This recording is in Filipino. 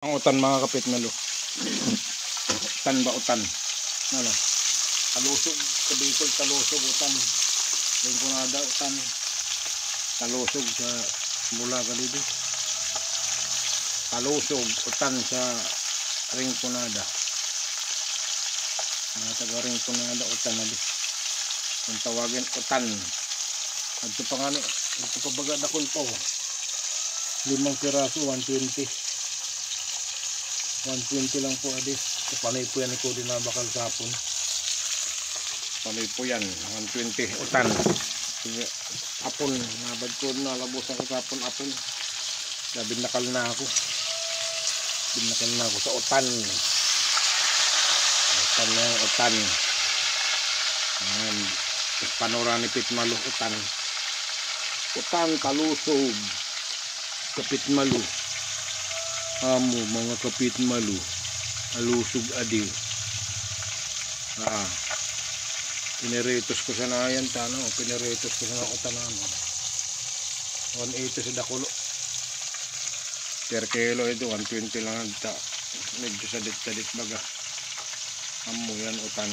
Ang utan mga kapit na lo. Utan ba utan? Ano? Talusog, kabikol talusog utan. Ringkunada utan. Talusog sa Bulaga dito. Talusog utan sa Ringkunada. Mga taga Ringkunada utan na di. Kung tawagin utan. Adto pa nga ito pa baga dakol po. 5 piraso 120. 120 lang po adi. Panay po yan ko din na bakal sapon. Panay po yan 120 utan. Apon nabad ko na labos ako sapon apon. Binakal na ako. Binakal na ako sa utan. Utan na utan. Ayan. Panora ni Pitmalu utan. Utan talusog. Kapitmalu. Amo mga kapitmalu. Alusog adi. Piniritos ko sa nayan tano. Piniritos ko sa utan. 180 sa dakulo. Per kilo ito 120 lang. Medyo sadit-sadit baga. Amo yan utan.